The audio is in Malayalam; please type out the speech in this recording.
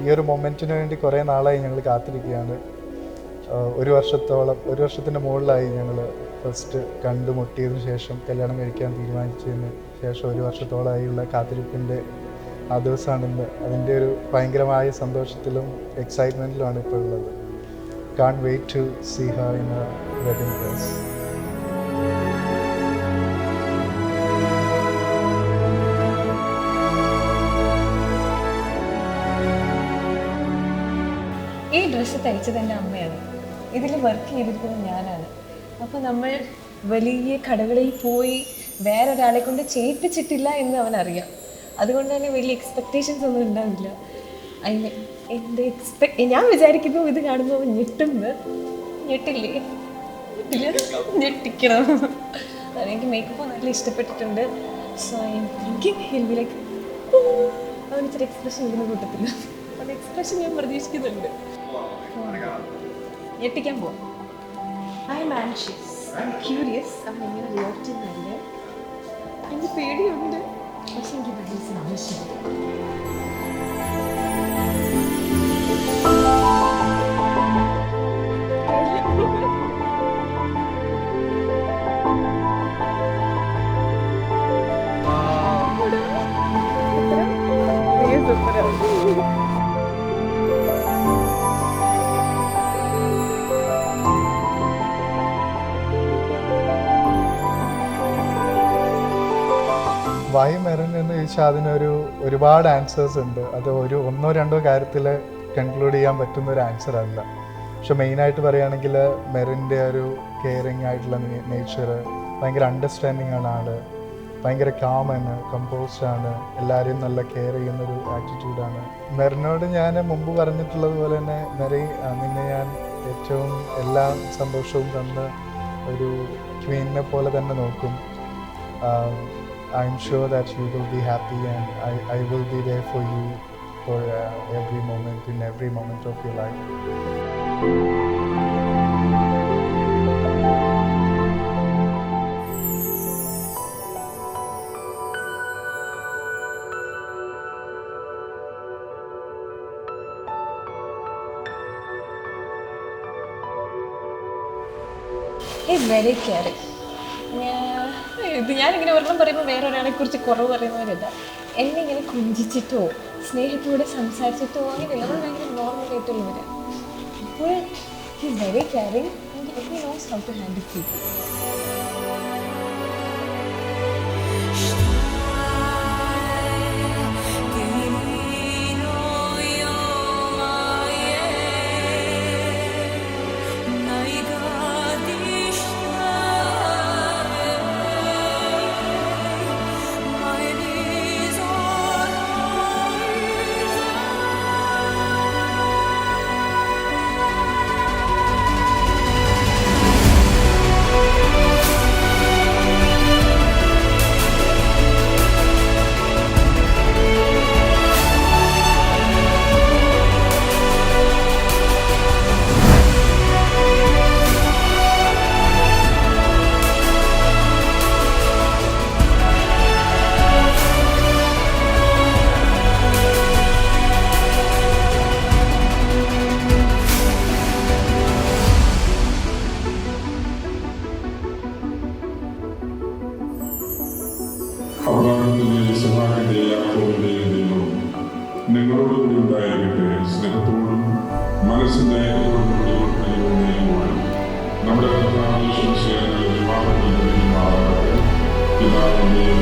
ഈ ഒരു മൊമെൻറ്റിന് വേണ്ടി കുറേ നാളായി ഞങ്ങൾ കാത്തിരിക്കുകയാണ്. ഒരു വർഷത്തിൻ്റെ മുകളിലായി ഞങ്ങൾ ഫസ്റ്റ് കണ്ടുമുട്ടിയതിന് ശേഷം കല്യാണം കഴിക്കാൻ തീരുമാനിച്ചതിന് ശേഷം 1 വർഷത്തോളമായുള്ള കാത്തിരിപ്പിൻ്റെ ആ ദിവസമാണ് ഇന്ന്. അതിൻ്റെ ഒരു ഭയങ്കരമായ സന്തോഷത്തിലും എക്സൈറ്റ്മെൻറ്റിലുമാണ് ഇപ്പോൾ ഉള്ളത്. Can't wait to see her in her wedding dress. ഈ ഡ്രസ്സ് തയ്ച്ചത് എൻ്റെ അമ്മയാണ്. ഇതിൽ വർക്ക് ചെയ്തിരിക്കുന്നത് ഞാനാണ്. അപ്പോൾ നമ്മൾ വലിയ കടകളിൽ പോയി വേറൊരാളെ കൊണ്ട് ചെയ്യിപ്പിച്ചിട്ടില്ല എന്ന് അവനറിയാം. അതുകൊണ്ട് തന്നെ വലിയ എക്സ്പെക്റ്റേഷൻസ് ഒന്നും ഉണ്ടാവില്ല. ഞാൻ വിചാരിക്കുന്നു ഇത് കാണുമ്പോൾ ഞെട്ടില്ലേ? ഞെട്ടിക്കണം. എനിക്ക് മേക്കപ്പ് നല്ല ഇഷ്ടപ്പെട്ടിട്ടുണ്ട്. So I'm thinking he'll be like അവനിച്ചിരി എക്സ്പ്രഷൻ ഇങ്ങനെ കൂട്ടത്തില്ല. അത് എക്സ്പ്രഷൻ ഞാൻ പ്രതീക്ഷിക്കുന്നുണ്ട്. ഞെട്ടിക്കാൻ പോവാം. I'm anxious, I'm curious. അവൻ എങ്ങനെ റിയാക്ട് ചെയ്യുന്നുണ്ട്. എനിക്ക് പേടിയുണ്ട്, പക്ഷെ എനിക്ക് ഭയങ്കര ആവശ്യമുണ്ട്. വൈ മെറിൻ എന്ന് ചോദിച്ചാൽ അതിനൊരു ഒരുപാട് ആൻസേഴ്സ് ഉണ്ട്. അത് ഒന്നോ രണ്ടോ കാര്യത്തിൽ കൺക്ലൂഡ് ചെയ്യാൻ പറ്റുന്ന ഒരു ആൻസർ അല്ല. പക്ഷെ മെയിനായിട്ട് പറയുകയാണെങ്കിൽ മെറിൻ്റെ ഒരു കെയറിങ് ആയിട്ടുള്ള നേച്ചർ, ഭയങ്കര അണ്ടർസ്റ്റാൻഡിങ് ആണ് ആൾ, ഭയങ്കര കാമാണ്, കമ്പോസ്ഡ് ആണ്, എല്ലാവരെയും നല്ല കെയർ ചെയ്യുന്നൊരു ആറ്റിറ്റ്യൂഡാണ്. മെറിനോട് ഞാൻ മുമ്പ് പറഞ്ഞിട്ടുള്ളത് പോലെ തന്നെ മെറി, നിന്നെ ഞാൻ ഏറ്റവും എല്ലാ സന്തോഷവും തന്ന് ഒരു ക്വീനിനെ പോലെ തന്നെ നോക്കും. I'm sure that you will be happy and I will be there for you for every moment, in every moment of your life. He's very caring. ഞാനിങ്ങനെ ഒരെണ്ണം പറയുമ്പോൾ വേറൊരാളെ കുറിച്ച് കുറവ് പറയുന്നവരല്ല. എന്നെ ഇങ്ങനെ കൊഞ്ചിച്ചിട്ടോ സ്നേഹത്തോടെ സംസാരിച്ചിട്ടോ അങ്ങനെയല്ല. നമ്മൾ ഭയങ്കര നോർമലായിട്ടുള്ളവരാണ്. അപ്പോൾ he's very caring and he knows how to handle people. നിങ്ങളോടുകൂടി ഉണ്ടായിരിക്കട്ടെ. സ്നേഹത്തോടും മനസ്സിന്റെ നമ്മുടെ വിവാഹത്തിൽ പിതാവിന്റെയും